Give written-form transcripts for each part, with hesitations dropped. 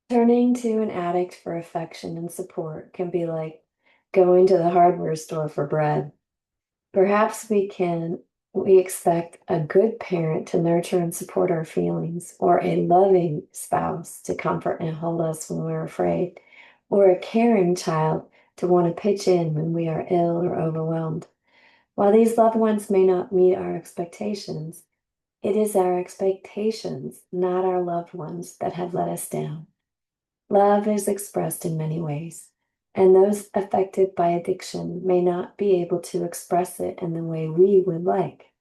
Turning to an addict for affection and support can be like going to the hardware store for bread. Perhaps we expect a good parent to nurture and support our feelings, or a loving spouse to comfort and hold us when we're afraid, or a caring child to want to pitch in when we are ill or overwhelmed. While these loved ones may not meet our expectations, it is our expectations, not our loved ones, that have let us down. Love is expressed in many ways, and those affected by addiction may not be able to express it in the way we would like.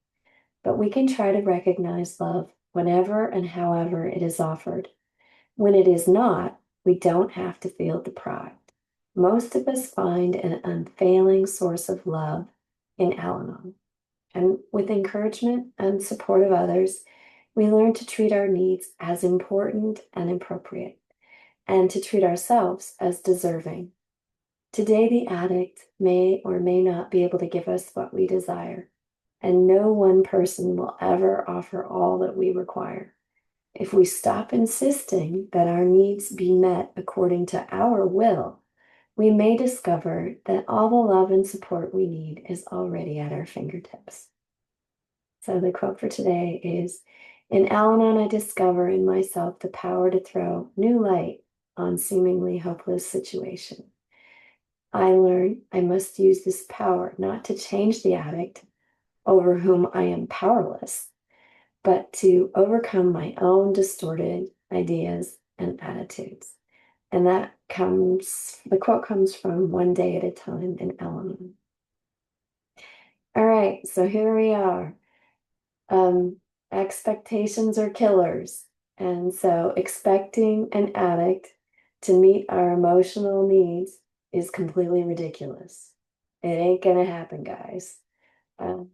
But we can try to recognize love whenever and however it is offered. When it is not, we don't have to feel deprived. Most of us find an unfailing source of love in Al Anon. And with encouragement and support of others, we learn to treat our needs as important and appropriate, and to treat ourselves as deserving. Today, the addict may or may not be able to give us what we desire, and no one person will ever offer all that we require. If we stop insisting that our needs be met according to our will, we may discover that all the love and support we need is already at our fingertips. So the quote for today is, "In Al-Anon, I discover in myself the power to throw new light on seemingly hopeless situation. I learn I must use this power not to change the addict over whom I am powerless, but to overcome my own distorted ideas and attitudes." And the quote comes from One Day at a Time in Al-Anon. All right, so here we are. Um, Expectations are killers. And so expecting an addict to meet our emotional needs is completely ridiculous. It ain't gonna happen, guys. Um,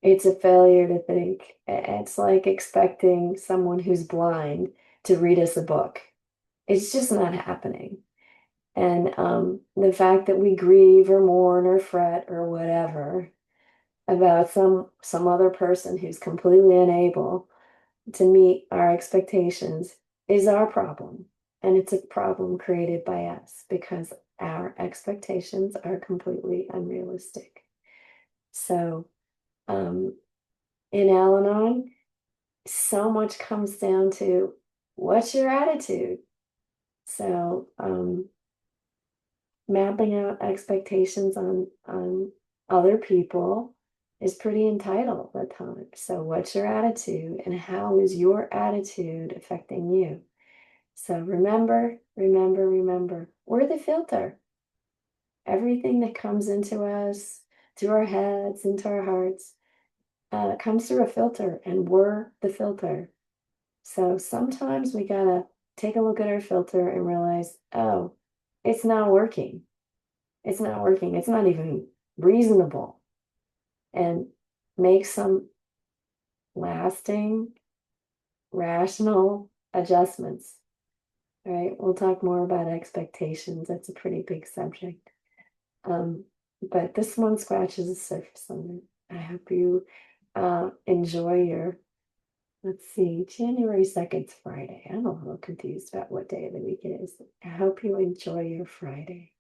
it's a failure to think. It's like expecting someone who's blind to read us a book. It's just not happening. And the fact that we grieve or mourn or fret or whatever about some other person who's completely unable to meet our expectations is our problem. And it's a problem created by us because our expectations are completely unrealistic. So, um, in Al Anon, so much comes down to what's your attitude? So, mapping out expectations on other people is pretty entitled at times. So what's your attitude and how is your attitude affecting you? So remember, remember, remember, we're the filter. Everything that comes into us, through our heads, into our hearts, comes through a filter, and we're the filter. So sometimes we gotta take a look at our filter and realize, oh, it's not working. It's not working. It's not even reasonable. And make some lasting, rational adjustments. All right. We'll talk more about expectations. That's a pretty big subject. Um, but this one scratches the surface on it. I hope you enjoy your, let's see, January 2nd's Friday. I'm a little confused about what day of the week it is. I hope you enjoy your Friday.